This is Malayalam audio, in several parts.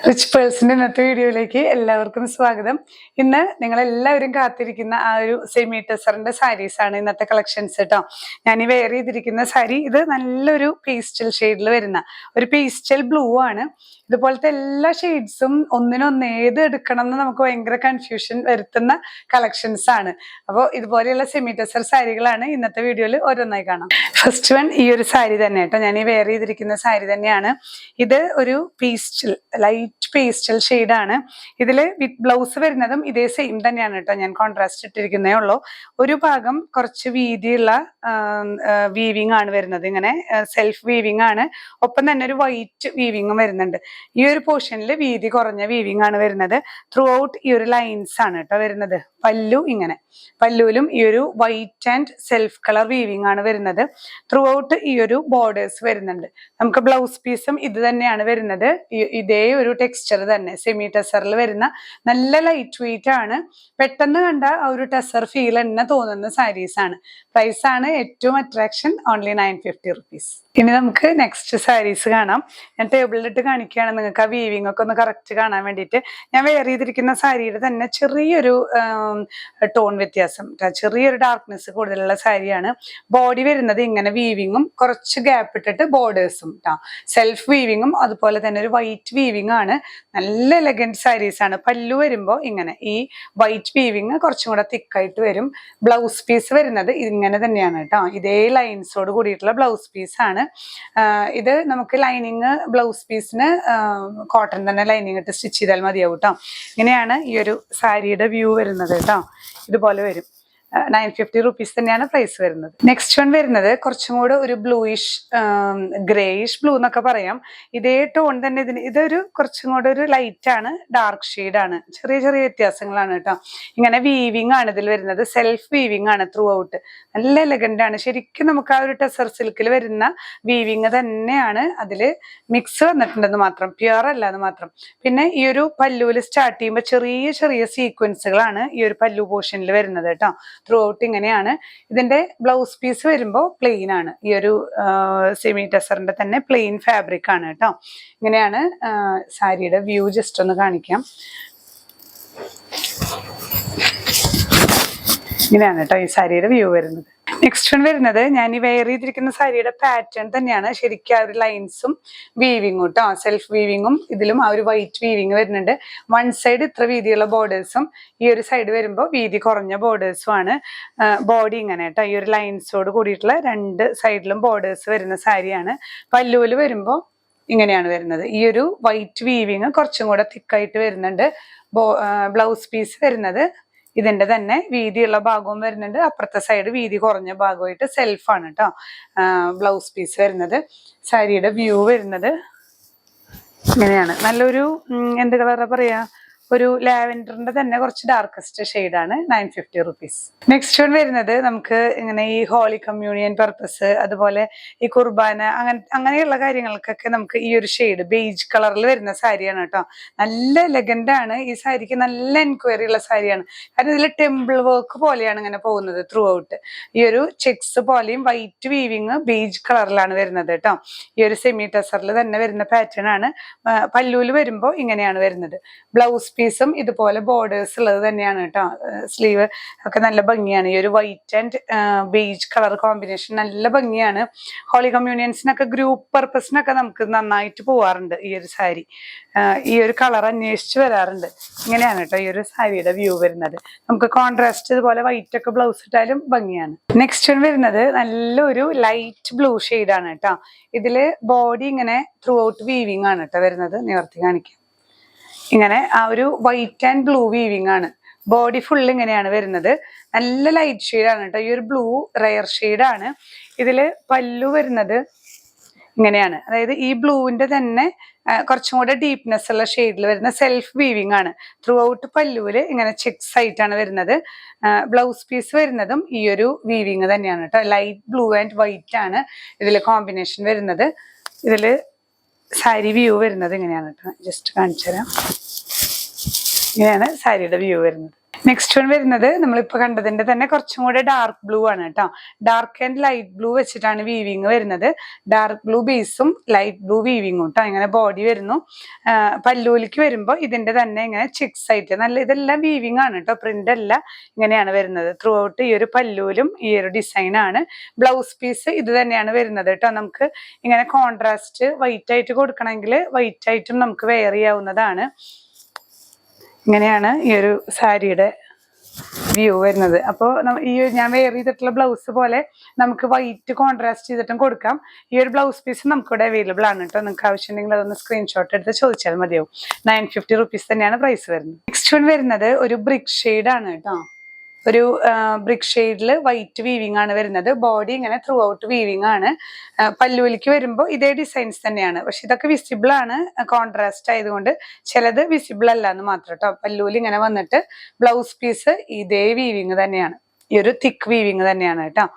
റിച്ച് പേഴ്സിന്റെ ഇന്നത്തെ വീഡിയോയിലേക്ക് എല്ലാവർക്കും സ്വാഗതം. ഇന്ന് നിങ്ങൾ എല്ലാവരും കാത്തിരിക്കുന്ന ആ ഒരു സെമി ടെസറിന്റെ സാരീസ് ആണ് ഇന്നത്തെ കളക്ഷൻസ് കേട്ടോ. ഞാൻ ഈ വെയർ ചെയ്തിരിക്കുന്ന സാരി ഇത് നല്ലൊരു പേസ്റ്റൽ ഷെയ്ഡിൽ വരുന്ന ഒരു പേസ്റ്റൽ ബ്ലൂ ആണ്. ഇതുപോലത്തെ എല്ലാ ഷെയ്ഡ്സും ഒന്നിനൊന്ന് ഏത് എടുക്കണം എന്ന് നമുക്ക് ഭയങ്കര കൺഫ്യൂഷൻ വരുത്തുന്ന കളക്ഷൻസ് ആണ്. അപ്പോൾ ഇതുപോലെയുള്ള സെമി ടെസർ സാരികളാണ് ഇന്നത്തെ വീഡിയോയിൽ ഓരോന്നായി കാണാം. ഫസ്റ്റ് വൺ ഈ ഒരു സാരി തന്നെ കേട്ടോ. ഞാൻ ഈ വെയർ ചെയ്തിരിക്കുന്ന സാരി തന്നെയാണ്. ഇത് ഒരു പേസ്റ്റൽ ലൈറ്റ് പേസ്റ്റൽ ഷെയ്ഡാണ്. ഇതിൽ വിത്ത് ബ്ലൗസ് വരുന്നതും ഇതേ സെയിം തന്നെയാണ് കേട്ടോ. ഞാൻ കോൺട്രാസ്റ്റ് ഇട്ടിരിക്കുന്നേ ഉള്ളൂ. ഒരു ഭാഗം കുറച്ച് വീതിയുള്ള വീവിങ് ആണ് വരുന്നത്. ഇങ്ങനെ സെൽഫ് വീവിങ് ആണ്. ഒപ്പം തന്നെ ഒരു വൈറ്റ് വീവിങ്ങും വരുന്നുണ്ട്. ഈ ഒരു പോർഷനിൽ വീതി കുറഞ്ഞ വീവിങ് ആണ് വരുന്നത്. ത്രൂ ഔട്ട് ഈ ഒരു ലൈൻസ് ആണ് കേട്ടോ വരുന്നത്. പല്ലു ഇങ്ങനെ, പല്ലുവിലും ഈ ഒരു white and self colour weaving ആണ് വരുന്നത്. ത്രൂ ഔട്ട് ഈ ഒരു ബോർഡേഴ്സ് വരുന്നുണ്ട്. നമുക്ക് ബ്ലൗസ് പീസും ഇത് തന്നെയാണ് വരുന്നത്. ഇതേ ഒരു ടെക്സ്ചർ തന്നെ സെമി ടെസറിൽ വരുന്ന നല്ല ലൈറ്റ് വെയിറ്റ് ആണ്. പെട്ടെന്ന് കണ്ട ആ ഒരു ടെസർ ഫീൽ തന്നെ തോന്നുന്ന സാരീസ് ആണ്. പ്രൈസ് ആണ് ഏറ്റവും അട്രാക്ഷൻ, ഓൺലി 950 റുപ്പീസ്. ഇനി നമുക്ക് നെക്സ്റ്റ് സാരീസ് കാണാം. ഞാൻ ടേബിളിലിട്ട് കാണിക്കുകയാണ് നിങ്ങൾക്ക് ആ വീവിംഗ് ഒക്കെ ഒന്ന് കറക്റ്റ് കാണാൻ വേണ്ടിയിട്ട്. ഞാൻ വെയർ ചെയ്തിരിക്കുന്ന സാരിയുടെ തന്നെ ചെറിയൊരു ടോൺ വ്യത്യാസം, ചെറിയൊരു ഡാർക്ക്നെസ് കൂടുതലുള്ള സാരിയാണ്. ബോഡി വരുന്നത് ഇങ്ങനെ വീവിങ്ങും കുറച്ച് ഗ്യാപ്പ് ഇട്ടിട്ട് ബോർഡേഴ്സും സെൽഫ് വീവിങ്ങും അതുപോലെ തന്നെ ഒരു വൈറ്റ് വീവിങ് ആണ്. നല്ല എലഗന്റ് സാരീസ് ആണ്. പല്ലു വരുമ്പോൾ ഇങ്ങനെ ഈ വൈറ്റ് വീവിങ് കുറച്ചും കൂടെ തിക്കായിട്ട് വരും. ബ്ലൗസ് പീസ് വരുന്നത് ഇങ്ങനെ തന്നെയാണ് കേട്ടോ. ഇതേ ലൈൻസോട് കൂടിയിട്ടുള്ള ബ്ലൗസ് പീസ് ആണ്. ഇത് നമുക്ക് ലൈനിങ് ബ്ലൗസ് പീസിന് കോട്ടൺ തന്നെ ലൈനിങ് ഇട്ട് സ്റ്റിച്ച് ചെയ്താൽ മതിയാവും കേട്ടോ. ഇങ്ങനെയാണ് ഈ ഒരു സാരിയുടെ വ്യൂ വരുന്നത് കേട്ടോ. ഇതുപോലെ വരും. 950 റുപ്പീസ് തന്നെയാണ് പ്രൈസ് വരുന്നത്. നെക്സ്റ്റ് വൺ വരുന്നത് കുറച്ചും കൂടെ ഒരു ബ്ലൂയിഷ് ഗ്രേയിഷ് ബ്ലൂ എന്നൊക്കെ പറയാം. ഇതേ ടോൺ തന്നെ ഇതൊരു കുറച്ചും കൂടെ ഒരു ലൈറ്റ് ആണ്, ഡാർക്ക് ഷെയ്ഡ് ആണ്. ചെറിയ ചെറിയ വ്യത്യാസങ്ങളാണ് കേട്ടോ. ഇങ്ങനെ വീവിങ് ആണ് ഇതിൽ വരുന്നത്. സെൽഫ് വീവിങ് ആണ് ത്രൂ ഔട്ട്. നല്ല എലഗന്റ് ആണ്. ശരിക്കും നമുക്ക് ആ ഒരു ടെസർ സിൽക്കിൽ വരുന്ന വീവിങ് തന്നെയാണ്. അതിൽ മിക്സ് വന്നിട്ടുണ്ടെന്ന് മാത്രം, പ്യുവർ അല്ല എന്ന് മാത്രം. പിന്നെ ഈ ഒരു പല്ലുവിൽ സ്റ്റാർട്ട് ചെയ്യുമ്പോൾ ചെറിയ ചെറിയ സീക്വൻസുകളാണ് ഈ ഒരു പല്ലു പോർഷനിൽ വരുന്നത് കേട്ടോ. ത്രൂ ഔട്ട് ഇങ്ങനെയാണ്. ഇതിന്റെ ബ്ലൗസ് പീസ് വരുമ്പോൾ പ്ലെയിൻ ആണ്. ഈ ഒരു സെമി ടെസറിന്റെ തന്നെ പ്ലെയിൻ ഫാബ്രിക് ആണ് കേട്ടോ. ഇങ്ങനെയാണ് സാരിയുടെ വ്യൂ. ജസ്റ്റ് ഒന്ന് കാണിക്കാം. ഇങ്ങനെയാണ് കേട്ടോ ഈ സാരിയുടെ വ്യൂ വരുന്നത്. നെക്സ്റ്റ് വൺ വരുന്നത് ഞാൻ ഈ വെയർ ചെയ്തിരിക്കുന്ന സാരിയുടെ പാറ്റേൺ തന്നെയാണ്. ശരിക്കും ആ ഒരു ലൈൻസും വീവിങ്ങും കേട്ടോ. സെൽഫ് വീവിങ്ങും ഇതിലും ആ ഒരു വൈറ്റ് വീവിങ് വരുന്നുണ്ട്. വൺ സൈഡ് ഇത്ര വീതിയുള്ള ബോർഡേഴ്സും ഈ ഒരു സൈഡ് വരുമ്പോൾ വീതി കുറഞ്ഞ ബോർഡേഴ്സും ആണ്. ബോഡി ഇങ്ങനെ കേട്ടോ. ഈ ഒരു ലൈൻസോട് കൂടിയിട്ടുള്ള രണ്ട് സൈഡിലും ബോർഡേഴ്സ് വരുന്ന സാരിയാണ്. പല്ലുവിൽ വരുമ്പോൾ ഇങ്ങനെയാണ് വരുന്നത്. ഈ ഒരു വൈറ്റ് വീവിങ് കുറച്ചും കൂടെ തിക്കായിട്ട് വരുന്നുണ്ട്. ബ്ലൗസ് പീസ് വരുന്നത് ഇതിന്റെ തന്നെ വീതിയുള്ള ഭാഗവും വരുന്നുണ്ട്. അപ്പുറത്തെ സൈഡ് വീതി കുറഞ്ഞ ഭാഗമായിട്ട് സെൽഫാണ് കേട്ടോ ബ്ലൗസ് പീസ് വരുന്നത്. സാരിയുടെ വ്യൂ വരുന്നത് ഇങ്ങനെയാണ്. നല്ലൊരു എന്ത് കളറാ പറയാ, ഒരു ലാവൻഡറിന്റെ തന്നെ കുറച്ച് ഡാർക്കസ്റ്റ് ഷെയ്ഡാണ്. 950 റുപ്പീസ്. നെക്സ്റ്റ് വൺ വരുന്നത് നമുക്ക് ഇങ്ങനെ ഈ ഹോളി കമ്മ്യൂണിയൻ പർപ്പസ്, അതുപോലെ ഈ കുർബാന, അങ്ങനെയുള്ള കാര്യങ്ങൾക്കൊക്കെ നമുക്ക് ഈ ഒരു ഷെയ്ഡ് ബേജ് കളറിൽ വരുന്ന സാരിയാണ് കേട്ടോ. നല്ല എലഗന്റ് ആണ് ഈ സാരിക്ക്. നല്ല എൻക്വയറി ഉള്ള സാരിയാണ്. കാരണം ഇതിൽ ടെമ്പിൾ വർക്ക് പോലെയാണ് ഇങ്ങനെ പോകുന്നത് ത്രൂ ഔട്ട്. ഈ ഒരു ചെക്സ് പോലെയും വൈറ്റ് വീവിങ് ബേജ് കളറിലാണ് വരുന്നത് കേട്ടോ. ഈ ഒരു സെമി ടെസറിൽ തന്നെ വരുന്ന പാറ്റേൺ ആണ്. പല്ലൂല് വരുമ്പോൾ ഇങ്ങനെയാണ് വരുന്നത്. ബ്ലൗസ് പീസും ഇതുപോലെ ബോർഡേഴ്സ് ഉള്ളത് തന്നെയാണ് കേട്ടോ. സ്ലീവ് ഒക്കെ നല്ല ഭംഗിയാണ്. ഈ ഒരു white and beige colour combination നല്ല ഭംഗിയാണ്. ഹോളി കമ്മ്യൂണിയൻസിനൊക്കെ ഗ്രൂപ്പ് പർപ്പസിനൊക്കെ നമുക്ക് നന്നായിട്ട് പോവാറുണ്ട് ഈ ഒരു സാരി. ഈ ഒരു കളർ അന്വേഷിച്ച് വരാറുണ്ട്. ഇങ്ങനെയാണ് കേട്ടോ ഈ ഒരു സാരിയുടെ വ്യൂ വരുന്നത്. നമുക്ക് കോൺട്രാസ്റ്റ് ഇതുപോലെ വൈറ്റ് ഒക്കെ ബ്ലൗസ് ഇട്ടാലും ഭംഗിയാണ്. നെക്സ്റ്റ് വൺ വരുന്നത് നല്ലൊരു ലൈറ്റ് ബ്ലൂ ഷെയ്ഡാണ് കേട്ടോ. ഇതില് ബോഡി ഇങ്ങനെ ത്രൂ ഔട്ട് വീവിങ് ആണ് കേട്ടോ വരുന്നത്. നിവർത്തി കാണിക്കാം. ഇങ്ങനെ ആ ഒരു വൈറ്റ് ആൻഡ് ബ്ലൂ വീവിങ് ആണ്. ബോഡി ഫുൾ ഇങ്ങനെയാണ് വരുന്നത്. നല്ല ലൈറ്റ് ഷെയ്ഡാണ് കേട്ടോ. ഈ ഒരു ബ്ലൂ റെയർ ഷെയ്ഡാണ്. ഇതില് പല്ലു വരുന്നത് ഇങ്ങനെയാണ്. അതായത് ഈ ബ്ലൂവിന്റെ തന്നെ കുറച്ചും കൂടെ ഡീപ്നെസ് ഉള്ള ഷെയ്ഡിൽ വരുന്ന സെൽഫ് വീവിങ് ആണ്. ത്രൂ ഔട്ട് പല്ലുവില് ഇങ്ങനെ ചെക്സ് ആയിട്ടാണ് വരുന്നത്. ബ്ലൗസ് പീസ് വരുന്നതും ഈ ഒരു വീവിങ് തന്നെയാണ് കേട്ടോ. ലൈറ്റ് ബ്ലൂ ആൻഡ് വൈറ്റ് ആണ് ഇതിൽ കോമ്പിനേഷൻ വരുന്നത്. ഇതില് സാരി വ്യൂ വരുന്നത് ഇങ്ങനെയാണ് കേട്ടോ. ജസ്റ്റ് കാണിച്ചു തരാം. ഇങ്ങനെയാണ് സാരിയുടെ വ്യൂ വരുന്നത്. നെക്സ്റ്റ് വൺ വരുന്നത് നമ്മളിപ്പോ കണ്ടതിന്റെ തന്നെ കുറച്ചും കൂടെ ഡാർക്ക് ബ്ലൂ ആണ് കേട്ടോ. ഡാർക്ക് ആൻഡ് ലൈറ്റ് ബ്ലൂ വെച്ചിട്ടാണ് വീവിങ് വരുന്നത്. ഡാർക്ക് ബ്ലൂ ബേസും ലൈറ്റ് ബ്ലൂ വീവിങ്ങും കേട്ടോ. ഇങ്ങനെ ബോഡി വരുന്നു. പല്ലൂലിക്ക് വരുമ്പോൾ ഇതിന്റെ തന്നെ ഇങ്ങനെ ചിക്സ് ആയിട്ട് നല്ല ഇതെല്ലാം വീവിങ് ആണ് കേട്ടോ, പ്രിന്റ് അല്ല. ഇങ്ങനെയാണ് വരുന്നത് ത്രൂ ഔട്ട്. ഈ ഒരു പല്ലൂലും ഈ ഒരു ഡിസൈൻ ആണ്. ബ്ലൗസ് പീസ് ഇത് തന്നെയാണ് വരുന്നത് കേട്ടോ. നമുക്ക് ഇങ്ങനെ കോൺട്രാസ്റ്റ് വൈറ്റ് ആയിട്ട് കൊടുക്കണമെങ്കിൽ വൈറ്റ് ആയിട്ടും നമുക്ക് വെയർ ചെയ്യാവുന്നതാണ്. ഇങ്ങനെയാണ് ഈ ഒരു സാരിയുടെ വ്യൂ വരുന്നത്. അപ്പോൾ ഈ ഞാൻ വെയർ ചെയ്തിട്ടുള്ള ബ്ലൗസ് പോലെ നമുക്ക് വൈറ്റ് കോൺട്രാസ്റ്റ് ചെയ്തിട്ടും കൊടുക്കാം. ഈ ഒരു ബ്ലൗസ് പീസ് നമുക്കിവിടെ അവൈലബിൾ ആണ് കേട്ടോ. നിങ്ങൾക്ക് ആവശ്യമുണ്ടെങ്കിൽ അതൊന്ന് സ്ക്രീൻഷോട്ട് എടുത്ത് ചോദിച്ചാൽ മതിയാവും. 950 റുപ്പീസ് തന്നെയാണ് പ്രൈസ് വരുന്നത്. നെക്സ്റ്റ് വൺ വരുന്നത് ഒരു ബ്രിക്ക് ഷെയ്ഡ് ആണ് കേട്ടോ. ഒരു ബ്രിക്ക് ഷെയ്ഡിൽ വൈറ്റ് വീവിങ് ആണ് വരുന്നത്. ബോഡി ഇങ്ങനെ ത്രൂ ഔട്ട് വീവിങ് ആണ്. പല്ലൂലിക്ക് വരുമ്പോൾ ഇതേ ഡിസൈൻസ് തന്നെയാണ്. പക്ഷെ ഇതൊക്കെ വിസിബിൾ ആണ്, കോൺട്രാസ്റ്റ് ആയതുകൊണ്ട് ചിലത് വിസിബിൾ അല്ല എന്ന് മാത്രം കേട്ടോ. പല്ലൂല് ഇങ്ങനെ വന്നിട്ട് ബ്ലൗസ് പീസ് ഇതേ വീവിങ് തന്നെയാണ്. ഈ ഒരു തിക്ക് വീവിങ് തന്നെയാണ് കേട്ടോ.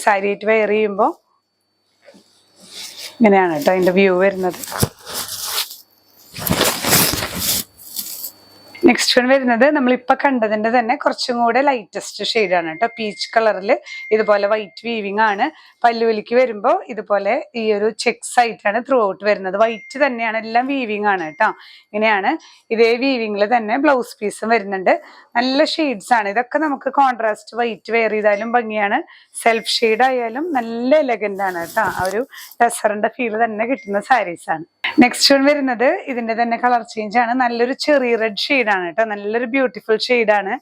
സാരി ആയിട്ട് വെയർ ചെയ്യുമ്പോൾ ഇങ്ങനെയാണ് കേട്ടോ അതിന്റെ വ്യൂ വരുന്നത്. നെക്സ്റ്റ് വൺ വരുന്നത് നമ്മളിപ്പോൾ കണ്ടതിന്റെ തന്നെ കുറച്ചും കൂടെ ലൈറ്റസ്റ്റ് ഷെയ്ഡാണ് കേട്ടോ. പീച്ച് കളറിൽ ഇതുപോലെ വൈറ്റ് വീവിങ് ആണ്. പല്ലുവലിക്ക് വരുമ്പോൾ ഇതുപോലെ ഈ ഒരു ചെക്സ് ആയിട്ടാണ് ത്രൂ ഔട്ട് വരുന്നത്. വൈറ്റ് തന്നെയാണ്, എല്ലാം വീവിങ് ആണ് കേട്ടോ. ഇങ്ങനെയാണ്. ഇതേ വീവിങ്ങിൽ തന്നെ ബ്ലൗസ് പീസും വരുന്നുണ്ട്. നല്ല ഷെയ്ഡ്സ് ആണ്. ഇതൊക്കെ നമുക്ക് കോൺട്രാസ്റ്റ് വൈറ്റ് വെയർ ചെയ്താലും ഭംഗിയാണ്. സെൽഫ് ഷെയ്ഡ് ആയാലും നല്ല എലഗന്റ് ആണ് കേട്ടോ. ആ ഒരു ടെസറിന്റെ ഫീൽ തന്നെ കിട്ടുന്ന സാരീസ് ആണ്. നെക്സ്റ്റ് വൺ വരുന്നത് ഇതിന്റെ തന്നെ കളർ ചേഞ്ച് ആണ്. നല്ലൊരു ചെറിയ റെഡ് ഷെയ്ഡാണ് കേട്ടോ. നല്ലൊരു ബ്യൂട്ടിഫുൾ ഷെയ്ഡാണ്.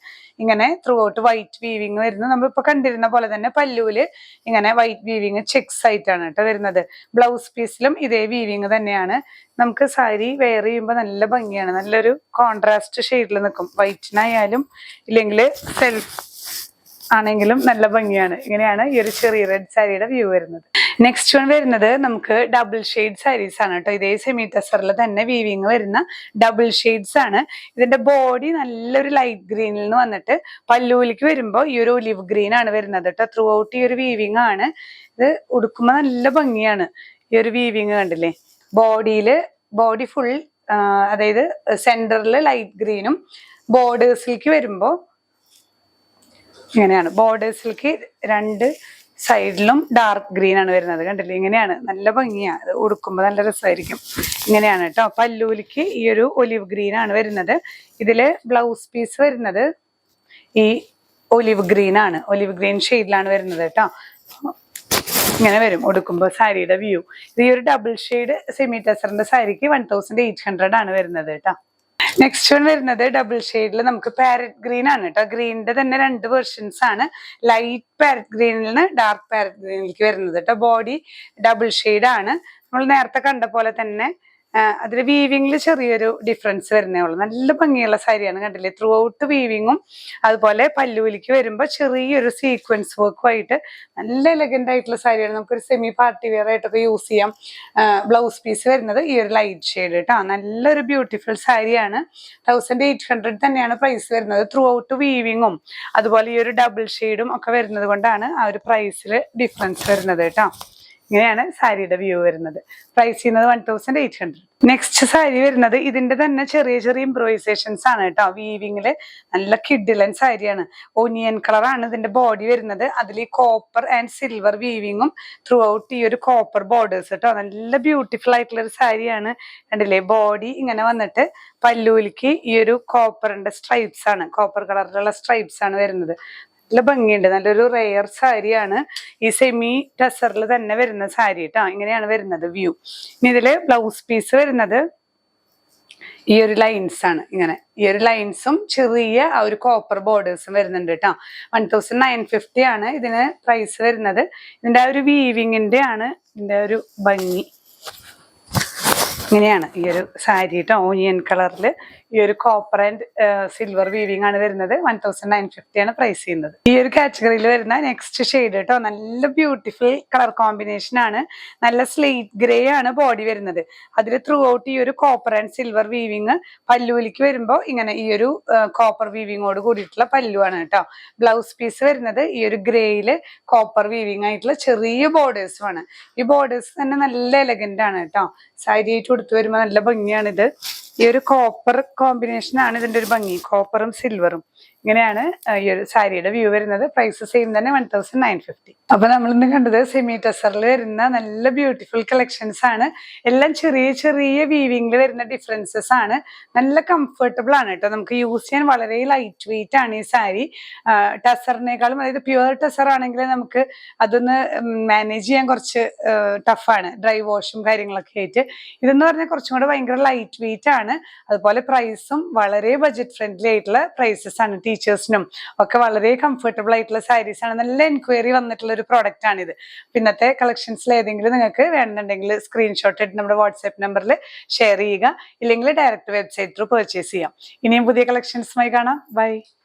ഇങ്ങനെ ത്രൂ ഔട്ട് വൈറ്റ് വീവിങ് വരുന്നു. നമ്മളിപ്പോ കണ്ടിരുന്ന പോലെ തന്നെ പല്ലൂല് ഇങ്ങനെ വൈറ്റ് വീവിങ് ചെക്സ് ആയിട്ടാണ് കേട്ടോ വരുന്നത്. ബ്ലൗസ് പീസിലും ഇതേ വീവിങ് തന്നെയാണ്. നമുക്ക് സാരി വെയർ ചെയ്യുമ്പോൾ നല്ല ഭംഗിയാണ്. നല്ലൊരു കോൺട്രാസ്റ്റ് ഷെയ്ഡിൽ നിൽക്കും. വൈറ്റിനായാലും ഇല്ലെങ്കിൽ സെൽഫ് ആണെങ്കിലും നല്ല ഭംഗിയാണ്. ഇങ്ങനെയാണ് ഈ ഒരു ചെറിയ റെഡ് സാരിയുടെ വ്യൂ വരുന്നത്. നെക്സ്റ്റ് വൺ വരുന്നത് നമുക്ക് ഡബിൾ ഷെയ്ഡ് സാരീസ് ആണ് കേട്ടോ. ഇതേ സെമി ടെസറിൽ തന്നെ വീവിങ് വരുന്ന ഡബിൾ ഷെയ്ഡ്സ് ആണ്. ഇതിന്റെ ബോഡി നല്ലൊരു ലൈറ്റ് ഗ്രീനിൽ നിന്ന് വന്നിട്ട് പല്ലൂലിക്ക് വരുമ്പോൾ ഈ ഒരു ഒലിവ് ഗ്രീൻ ആണ് വരുന്നത് കേട്ടോ. ത്രൂ ഔട്ട് ഈ ഒരു വീവിങ് ആണ്. ഇത് ഉടുക്കുമ്പോൾ നല്ല ഭംഗിയാണ്. ഈ ഒരു വീവിങ് കണ്ടില്ലേ. ബോഡി ഫുൾ, അതായത് സെന്ററിൽ ലൈറ്റ് ഗ്രീനും ബോർഡേഴ്സിലേക്ക് വരുമ്പോൾ ഇങ്ങനെയാണ്. ബോർഡേഴ്സിലേക്ക് രണ്ട് സൈഡിലും ഡാർക്ക് ഗ്രീൻ ആണ് വരുന്നത്. കണ്ടില്ലേ. ഇങ്ങനെയാണ്. നല്ല ഭംഗിയാണ്. അത് ഉടുക്കുമ്പോൾ നല്ല രസമായിരിക്കും. ഇങ്ങനെയാണ് കേട്ടോ. പല്ലൂലിക്ക് ഈ ഒരു ഒലിവ് ഗ്രീൻ ആണ് വരുന്നത്. ഇതില് ബ്ലൗസ് പീസ് വരുന്നത് ഈ ഒലിവ് ഗ്രീൻ ആണ്. ഒലിവ് ഗ്രീൻ ഷെയ്ഡിലാണ് വരുന്നത് കേട്ടോ. ഇങ്ങനെ വരും ഉടുക്കുമ്പോൾ സാരിയുടെ വ്യൂ. ഇത് ഈ ഒരു ഡബിൾ ഷെയ്ഡ് സെമി ടെസറിന്റെ സാരിക്ക് 1800 ആണ് വരുന്നത് കേട്ടോ. നെക്സ്റ്റ് വൺ വരുന്നത് ഡബിൾ ഷെയ്ഡിൽ നമുക്ക് പാരറ്റ് ഗ്രീൻ ആണ് കേട്ടോ. ഗ്രീനിന്റെ തന്നെ 2 വെർഷൻസ് ആണ്. ലൈറ്റ് പാരറ്റ് ഗ്രീനിൽ നിന്ന് ഡാർക്ക് പാരറ്റ് ഗ്രീനിലേക്ക് വരുന്നത് കേട്ടോ. ബോഡി ഡബിൾ ഷെയ്ഡ് ആണ്. നമ്മൾ നേരത്തെ കണ്ട പോലെ തന്നെ അതിൽ വീവിങ്ങിൽ ചെറിയൊരു ഡിഫറൻസ് വരുന്നേ ഉള്ളൂ. നല്ല ഭംഗിയുള്ള സാരിയാണ്. കണ്ടില്ലേ. ത്രൂ ഔട്ട് വീവിങ്ങും അതുപോലെ പല്ലൂലിക്ക് വരുമ്പോൾ ചെറിയൊരു സീക്വൻസ് വർക്കും ആയിട്ട് നല്ല എലഗന്റ് ആയിട്ടുള്ള സാരിയാണ്. നമുക്കൊരു സെമി പാർട്ടി വെയർ ആയിട്ടൊക്കെ യൂസ് ചെയ്യാം. ബ്ലൗസ് പീസ് വരുന്നത് ഈ ഒരു ലൈറ്റ് ഷെയ്ഡ് കേട്ടോ. നല്ലൊരു ബ്യൂട്ടിഫുൾ സാരിയാണ്. 1800 തന്നെയാണ് പ്രൈസ് വരുന്നത്. ത്രൂ ഔട്ട് വീവിങ്ങും അതുപോലെ ഈ ഒരു ഡബിൾ ഷെയ്ഡും ഒക്കെ വരുന്നത് കൊണ്ടാണ് ആ ഒരു പ്രൈസിൽ ഡിഫറൻസ് വരുന്നത് കേട്ടോ. ഇങ്ങനെയാണ് സാരിയുടെ വ്യൂ വരുന്നത്. പ്രൈസ് ചെയ്യുന്നത് 1800. നെക്സ്റ്റ് സാരി വരുന്നത് ഇതിന്റെ തന്നെ ചെറിയ ചെറിയ ഇംപ്രൂവൈസേഷൻസ് ആണ് കേട്ടോ. വീവിങ്ങില് നല്ല കിഡിലൻ സാരിയാണ്. ഒനിയൻ കളറാണ് ഇതിന്റെ ബോഡി വരുന്നത്. അതിൽ ഈ കോപ്പർ ആൻഡ് സിൽവർ വീവിങ്ങും ത്രൂ ഔട്ട് ഈ ഒരു കോപ്പർ ബോർഡേഴ്സ് കേട്ടോ. നല്ല ബ്യൂട്ടിഫുൾ ആയിട്ടുള്ള ഒരു സാരിയാണ്. കണ്ടില്ലേ. ബോഡി ഇങ്ങനെ വന്നിട്ട് പല്ലൂലിക്ക് ഈ ഒരു കോപ്പറിന്റെ സ്ട്രൈപ്സ് ആണ്, കോപ്പർ കളറിലുള്ള സ്ട്രൈപ്സ് ആണ് വരുന്നത്. നല്ല ഭംഗിയുണ്ട്. നല്ലൊരു റെയർ സാരിയാണ്. ഈ സെമി ടെസറിൽ തന്നെ വരുന്ന സാരി കേട്ടോ. ഇങ്ങനെയാണ് വരുന്നത് വ്യൂ. ഇനി ഇതില് ബ്ലൗസ് പീസ് വരുന്നത് ഈ ഒരു ലൈൻസ് ആണ്. ഇങ്ങനെ ഈ ഒരു ലൈൻസും ചെറിയ ആ ഒരു കോപ്പർ ബോർഡേഴ്സും വരുന്നുണ്ട് കേട്ടോ. 1950 ആണ് ഇതിന് പ്രൈസ് വരുന്നത്. ഇതിന്റെ ആ ഒരു വീവിങ്ങിന്റെ ആണ് ഇതിന്റെ ഒരു ഭംഗി. ഇങ്ങനെയാണ് ഈ ഒരു സാരി കേട്ടോ. ഓനിയൻ കളറിൽ ഈ ഒരു കോപ്പർ ആൻഡ് സിൽവർ വീവിങ് ആണ് വരുന്നത്. 1950 ആണ് പ്രൈസ് ചെയ്യുന്നത്. ഈ ഒരു കാറ്റഗറിയിൽ വരുന്ന നെക്സ്റ്റ് ഷെയ്ഡ് കേട്ടോ. നല്ല ബ്യൂട്ടിഫുൾ കളർ കോമ്പിനേഷൻ ആണ്. നല്ല സ്ലേറ്റ് ഗ്രേ ആണ് ബോഡി വരുന്നത്. അതിൽ ത്രൂ ഔട്ട് ഈ ഒരു കോപ്പർ ആൻഡ് സിൽവർ വീവിങ്. പല്ലുവിലേക്ക് വരുമ്പോൾ ഇങ്ങനെ ഈ ഒരു കോപ്പർ വീവിങ്ങോട് കൂടിയിട്ടുള്ള പല്ലുവാണ് കേട്ടോ. ബ്ലൗസ് പീസ് വരുന്നത് ഈ ഒരു ഗ്രേയില് കോപ്പർ വീവിങ് ആയിട്ടുള്ള ചെറിയ ബോർഡേഴ്സും ആണ്. ഈ ബോർഡേഴ്സ് തന്നെ നല്ല എലഗന്റ് ആണ് കേട്ടോ. സാരി ആയിട്ട് കൊടുത്തു വരുമ്പോൾ നല്ല ഭംഗിയാണിത്. ഈ ഒരു കോപ്പർ കോമ്പിനേഷൻ ആണ് ഇതിന്റെ ഒരു ഭംഗി, കോപ്പറും സിൽവറും. ഇങ്ങനെയാണ് ഈ ഒരു സാരിയുടെ വ്യൂ വരുന്നത്. പ്രൈസ് സെയിം തന്നെ 1950. അപ്പൊ നമ്മൾ ഇന്ന് കണ്ടത് സെമി ടെസറിൽ വരുന്ന നല്ല ബ്യൂട്ടിഫുൾ കളക്ഷൻസ് ആണ്. എല്ലാം ചെറിയ ചെറിയ വീവിംഗിൽ വരുന്ന ഡിഫറൻസസ് ആണ്. നല്ല കംഫർട്ടബിൾ ആണ് കേട്ടോ, നമുക്ക് യൂസ് ചെയ്യാൻ വളരെ ലൈറ്റ് വെയിറ്റ് ആണ് ഈ സാരി. ടെസറിനേക്കാളും, അതായത് പ്യുവർ ടെസർ ആണെങ്കിൽ നമുക്ക് അതൊന്ന് മാനേജ് ചെയ്യാൻ കുറച്ച് ടഫാണ്, ഡ്രൈ വാഷും കാര്യങ്ങളൊക്കെ ആയിട്ട്. ഇതെന്ന് പറഞ്ഞാൽ കുറച്ചും കൂടെ ഭയങ്കര ലൈറ്റ് വെയിറ്റ് ആണ്. അതുപോലെ പ്രൈസും വളരെ ബഡ്ജറ്റ് ഫ്രണ്ട്ലി ആയിട്ടുള്ള പ്രൈസസ് ആണ്. ടീച്ചേഴ്സിനും ഒക്കെ വളരെ കംഫർട്ടബിൾ ആയിട്ടുള്ള സാരീസ് ആണ്. നല്ല എൻക്വയറി വന്നിട്ടുള്ള ഒരു പ്രോഡക്റ്റ് ആണിത്. ഇന്നത്തെ കളക്ഷൻസിൽ ഏതെങ്കിലും നിങ്ങൾക്ക് വേണമെന്നുണ്ടെങ്കിൽ സ്ക്രീൻഷോട്ട് എടുത്ത് നമ്മുടെ വാട്സ്ആപ്പ് നമ്പറിൽ ഷെയർ ചെയ്യുക, ഇല്ലെങ്കിൽ ഡയറക്റ്റ് വെബ്സൈറ്റ് ത്രൂ പർച്ചേസ് ചെയ്യാം. ഇനിയും പുതിയ കളക്ഷൻസുമായി കാണാം. ബൈ.